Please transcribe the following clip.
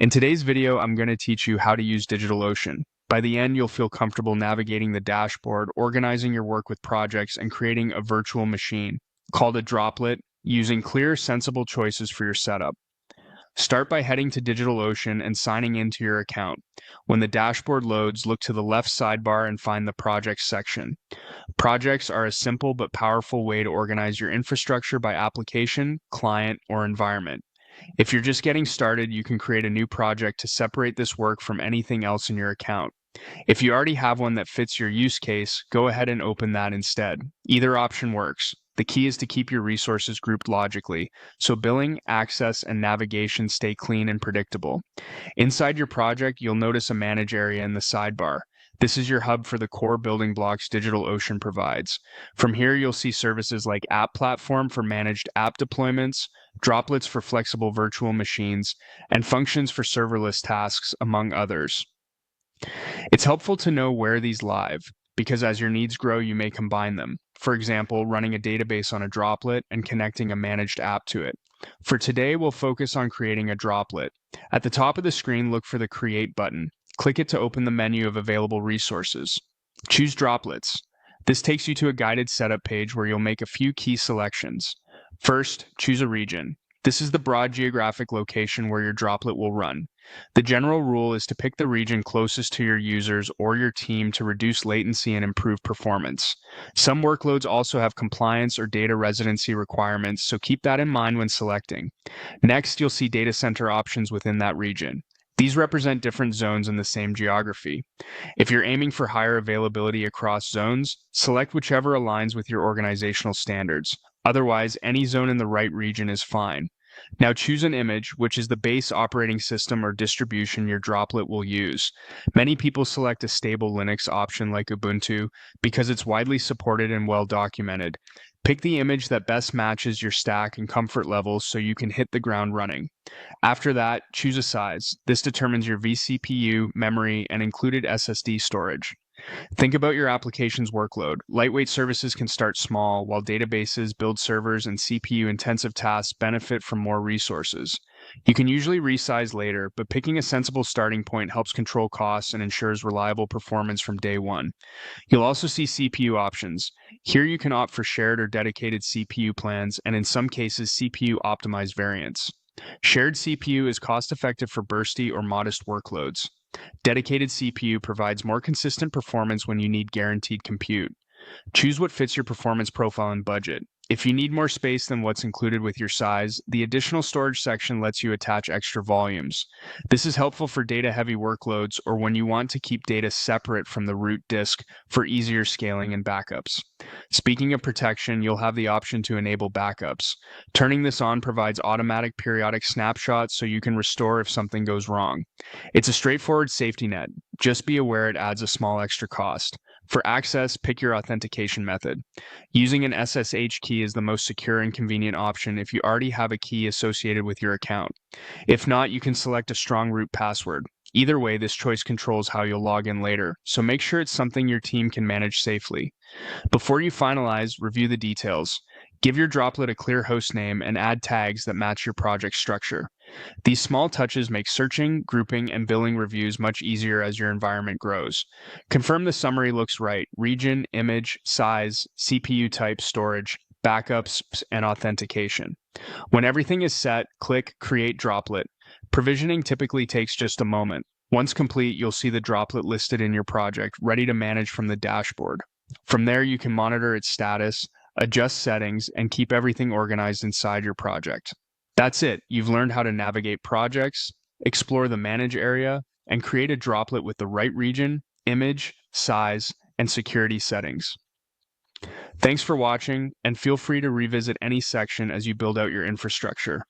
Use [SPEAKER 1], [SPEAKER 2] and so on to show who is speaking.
[SPEAKER 1] In today's video, I'm going to teach you how to use DigitalOcean. By the end, you'll feel comfortable navigating the dashboard, organizing your work with projects, and creating a virtual machine called a droplet using clear, sensible choices for your setup. Start by heading to DigitalOcean and signing into your account. When the dashboard loads, look to the left sidebar and find the Projects section. Projects are a simple but powerful way to organize your infrastructure by application, client, or environment. If you're just getting started, you can create a new project to separate this work from anything else in your account. If you already have one that fits your use case, go ahead and open that instead. Either option works. The key is to keep your resources grouped logically, so billing, access, and navigation stay clean and predictable. Inside your project, you'll notice a Manage area in the sidebar. This is your hub for the core building blocks DigitalOcean provides. From here, you'll see services like App Platform for managed app deployments, droplets for flexible virtual machines, and functions for serverless tasks, among others. It's helpful to know where these live, because as your needs grow, you may combine them. For example, running a database on a droplet and connecting a managed app to it. For today, we'll focus on creating a droplet. At the top of the screen, look for the Create button. Click it to open the menu of available resources. Choose Droplets. This takes you to a guided setup page where you'll make a few key selections. First, choose a region. This is the broad geographic location where your droplet will run. The general rule is to pick the region closest to your users or your team to reduce latency and improve performance. Some workloads also have compliance or data residency requirements, so keep that in mind when selecting. Next, you'll see data center options within that region. These represent different zones in the same geography. If you're aiming for higher availability across zones, select whichever aligns with your organizational standards. Otherwise, any zone in the right region is fine. Now choose an image, which is the base operating system or distribution your droplet will use. Many people select a stable Linux option like Ubuntu because it's widely supported and well documented. Pick the image that best matches your stack and comfort levels so you can hit the ground running. After that, choose a size. This determines your vCPU, memory, and included SSD storage. Think about your application's workload. Lightweight services can start small, while databases, build servers, and CPU-intensive tasks benefit from more resources. You can usually resize later, but picking a sensible starting point helps control costs and ensures reliable performance from day one. You'll also see CPU options. Here you can opt for shared or dedicated CPU plans, and in some cases, CPU-optimized variants. Shared CPU is cost-effective for bursty or modest workloads. Dedicated CPU provides more consistent performance when you need guaranteed compute. Choose what fits your performance profile and budget. If you need more space than what's included with your size, the additional storage section lets you attach extra volumes. This is helpful for data-heavy workloads or when you want to keep data separate from the root disk for easier scaling and backups. Speaking of protection, you'll have the option to enable backups. Turning this on provides automatic periodic snapshots so you can restore if something goes wrong. It's a straightforward safety net. Just be aware it adds a small extra cost. For access, pick your authentication method. Using an SSH key is the most secure and convenient option if you already have a key associated with your account. If not, you can select a strong root password. Either way, this choice controls how you'll log in later, so make sure it's something your team can manage safely. Before you finalize, review the details. Give your droplet a clear host name and add tags that match your project structure. These small touches make searching, grouping, and billing reviews much easier as your environment grows. Confirm the summary looks right: region, image, size, CPU type, storage, backups, and authentication. When everything is set, click Create Droplet. Provisioning typically takes just a moment. Once complete, you'll see the droplet listed in your project, ready to manage from the dashboard. From there, you can monitor its status, adjust settings, and keep everything organized inside your project. That's it. You've learned how to navigate projects, explore the Manage area, and create a droplet with the right region, image, size, and security settings. Thanks for watching, and feel free to revisit any section as you build out your infrastructure.